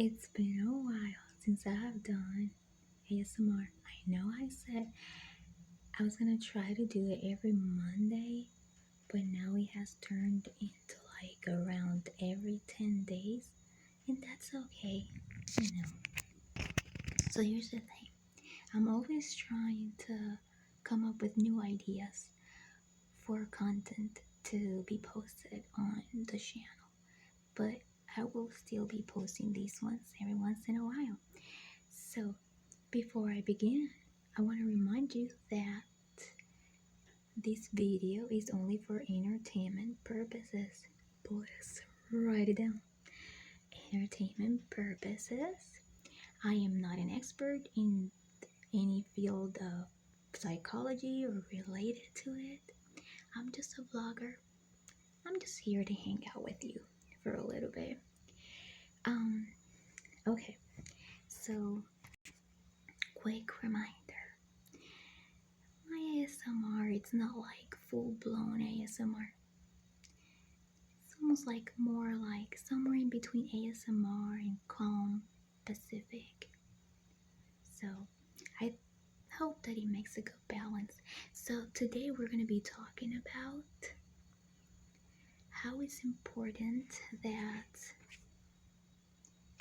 It's been a while since I have done ASMR. I know I said I was gonna try to do it every Monday, but now it has turned into like around every 10 days, and that's okay, you know. So here's the thing. I'm always trying to come up with new ideas for content to be posted on the channel, but I will still be posting these ones every once in a while. So before I begin, I want to remind you that this video is only for entertainment purposes. Please write it down. Entertainment purposes. I am not an expert in any field of psychology or related to it. I'm just a vlogger. I'm just here to hang out with you for a little bit. Okay, so quick reminder. My ASMR, it's not like full-blown ASMR. It's almost like more like somewhere in between ASMR and calm Pacific. So I hope that it makes a good balance. So today we're going to be talking about how it's important that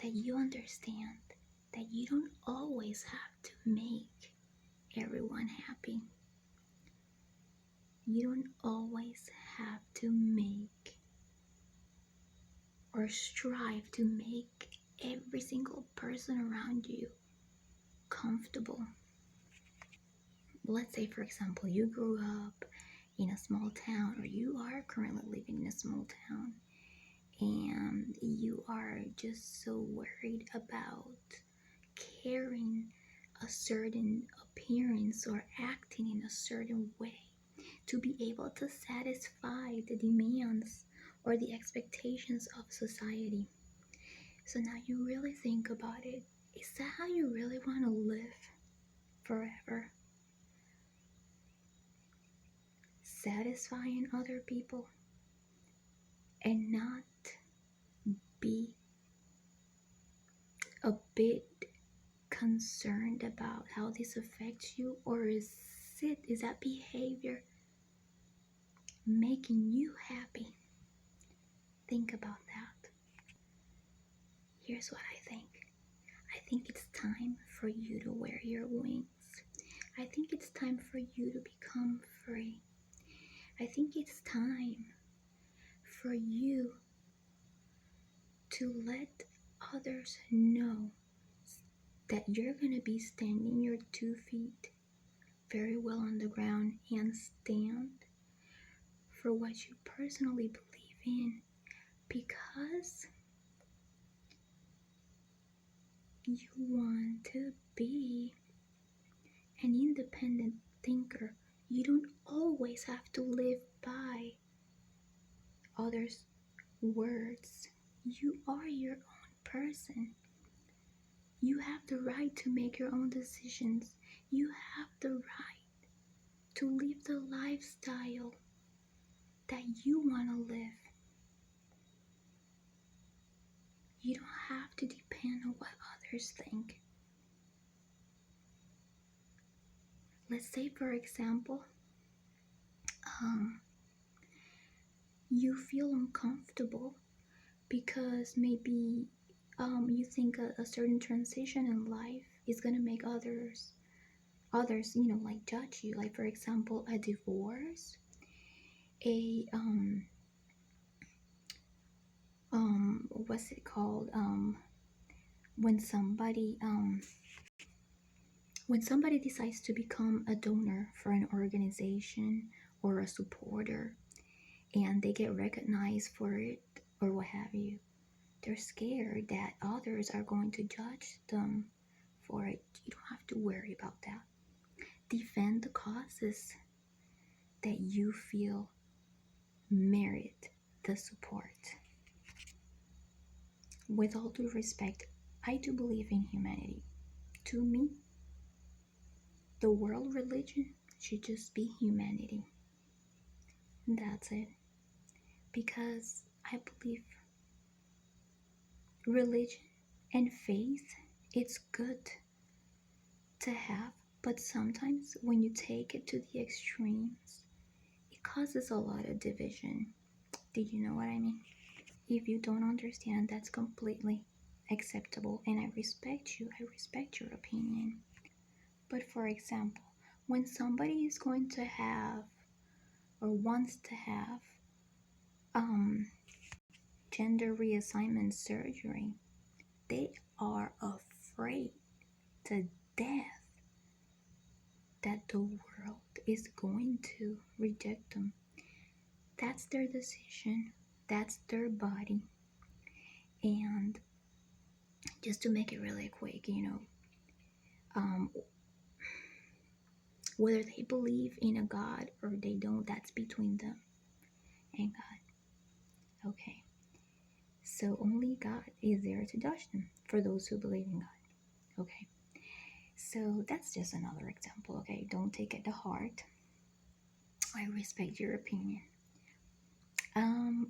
you understand that you don't always have to make everyone happy. You don't always have to make or strive to make every single person around you comfortable. Let's say, for example, you grew up in a small town, or you are currently living in a small town, and you are just so worried about carrying a certain appearance or acting in a certain way to be able to satisfy the demands or the expectations of society. So now you really think about it. Is that how you really want to live forever? Satisfying other people and not be a bit concerned about how this affects you? Or is that behavior making you happy? Think about that. Here's what I think. I think it's time for you to wear your wings. I think it's time for you to become free. I think it's time for you to let others know that you're going to be standing your 2 feet very well on the ground and stand for what you personally believe in, because you want to be an independent thinker. You don't always have to live by others' words. You are your own person. You have the right to make your own decisions. You have the right to live the lifestyle that you want to live. You don't have to depend on what others think. Let's say, for example, you feel uncomfortable because maybe you think a certain transition in life is going to make others, like judge you. Like, for example, a divorce, what's it called? When somebody decides to become a donor for an organization or a supporter, and they get recognized for it or what have you, they're scared that others are going to judge them for it. You don't have to worry about that. Defend the causes that you feel merit the support. With all due respect, I do believe in humanity. To me, the world religion should just be humanity. That's it. Because I believe religion And faith, it's good to have, but sometimes when you take it to the extremes, it causes a lot of division. Did you know what I mean? If you don't understand, that's completely acceptable, and I respect you. I respect your opinion. But for example, when somebody is going to have or wants to have gender reassignment surgery, they are afraid to death that the world is going to reject them. That's their decision. That's their body. And just to make it really quick, whether they believe in a God or they don't, that's between them and God. Okay. So only God is there to judge them for those who believe in God. Okay. So that's just another example. Okay. Don't take it to heart. I respect your opinion.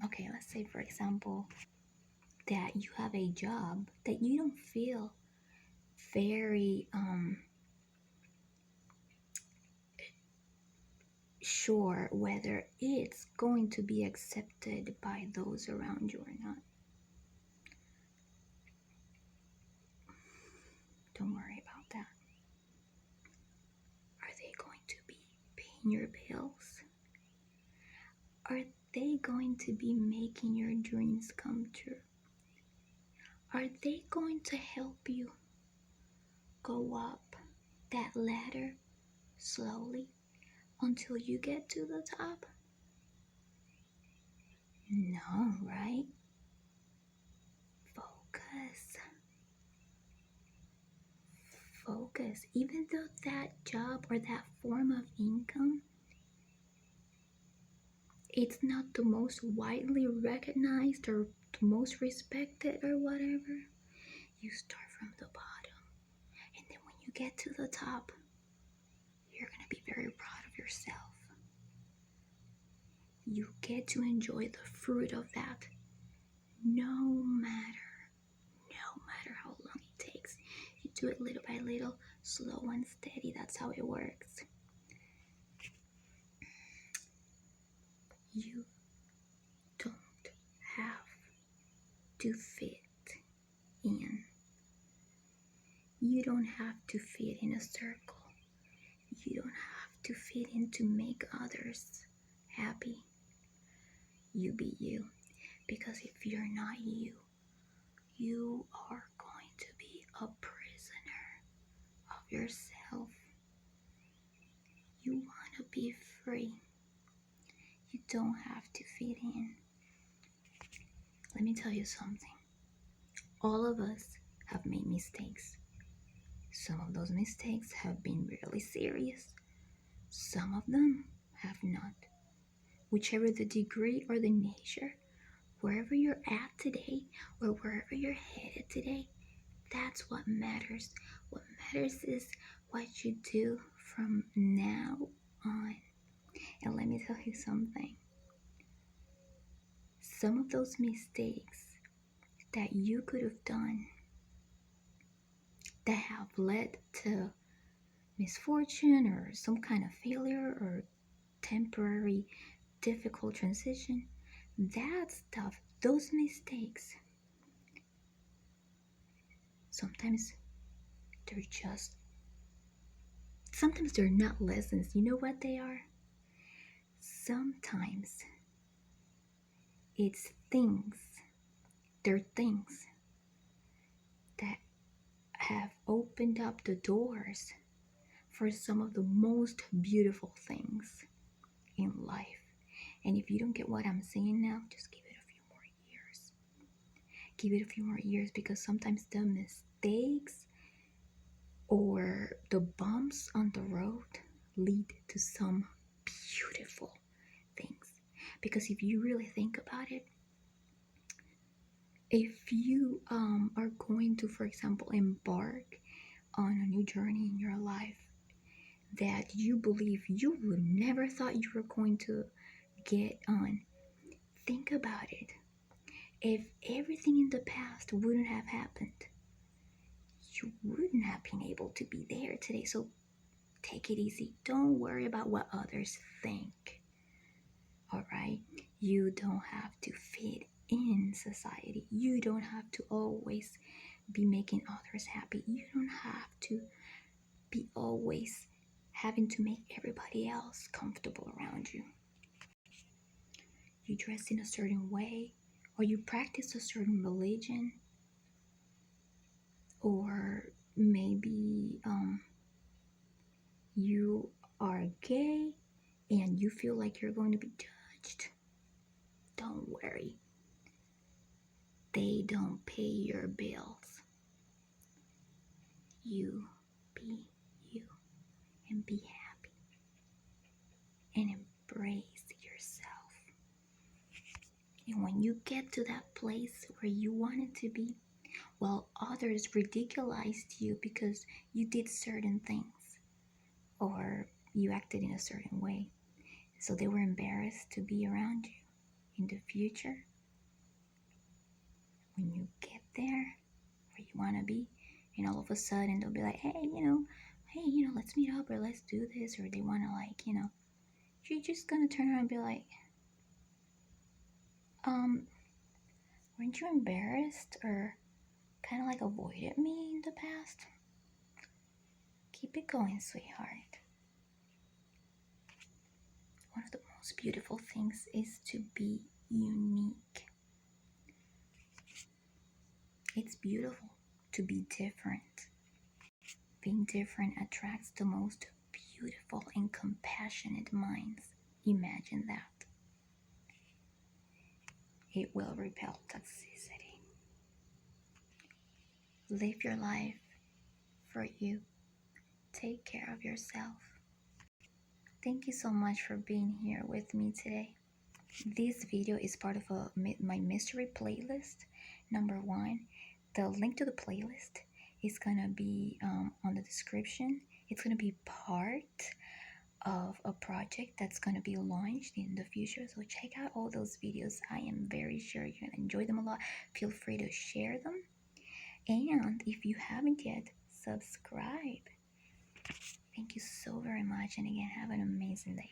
Okay, let's say for example that you have a job that you don't feel very sure whether it's going to be accepted by those around you or not. Don't worry about that. Are they going to be paying your bills? Are they going to be making your dreams come true? Are they going to help you go up that ladder slowly until you get to the top? No, right? Focus. Even though that job or that form of income, it's not the most widely recognized or the most respected or whatever, you start from the bottom. And then when you get to the top, you're going to be very proud of yourself. You get to enjoy the fruit of that no matter how long it takes. You do it little by little, slow and steady. That's how it works. You don't have to fit in. You don't have to fit in a circle. You don't have to fit in to make others happy. You be you. Because if you're not you, you are going to be a prisoner of yourself. You want to be free. You don't have to fit in. Let me tell you something. All of us have made mistakes. Some of those mistakes have been really serious. Some of them have not. Whichever the degree or the nature, wherever you're at today or wherever you're headed today, that's what matters. What matters is what you do from now on. And let me tell you something. Some of those mistakes that you could have done that have led to misfortune or some kind of failure or temporary difficult transition, that stuff, those mistakes, sometimes they're not lessons. You know what they are? Sometimes it's things. They're things that have opened up the doors for some of the most beautiful things in life. And if you don't get what I'm saying now, just give it a few more years. Give it a few more years, because sometimes the mistakes or the bumps on the road lead to some beautiful things. Because if you really think about it, if you are going to, for example, embark on a new journey in your life that you believe you would never thought you were going to get on, think about it. If everything in the past wouldn't have happened, you would not have been able to be there today. So take it easy. Don't worry about what others think. All right? You don't have to fit in society. You don't have to always be making others happy. You don't have to be always having to make everybody else comfortable around you. You dress in a certain way, or you practice a certain religion, or maybe you are gay and you feel like you're going to be judged. Don't worry. They don't pay your bills. You be you and be happy and embrace yourself. And when you get to that place where you wanted to be, well, others ridiculized you because you did certain things or you acted in a certain way. So they were embarrassed to be around you. In the future, when you get there where you want to be, and all of a sudden they'll be like, hey, let's meet up, or let's do this, or they want to you're just going to turn around and be like, weren't you embarrassed or kind of avoided me in the past? Keep it going, sweetheart. One of the most beautiful things is to be unique. It's beautiful to be different. Being different attracts the most beautiful and compassionate minds. Imagine that. It will repel toxicity. Live your life for you. Take care of yourself. Thank you so much for being here with me today. This video is part of my mystery playlist, number 1. The link to the playlist is going to be on the description. It's going to be part of a project that's going to be launched in the future. So check out all those videos. I am very sure you're going to enjoy them a lot. Feel free to share them. And if you haven't yet, subscribe. Thank you so very much. And again, have an amazing day.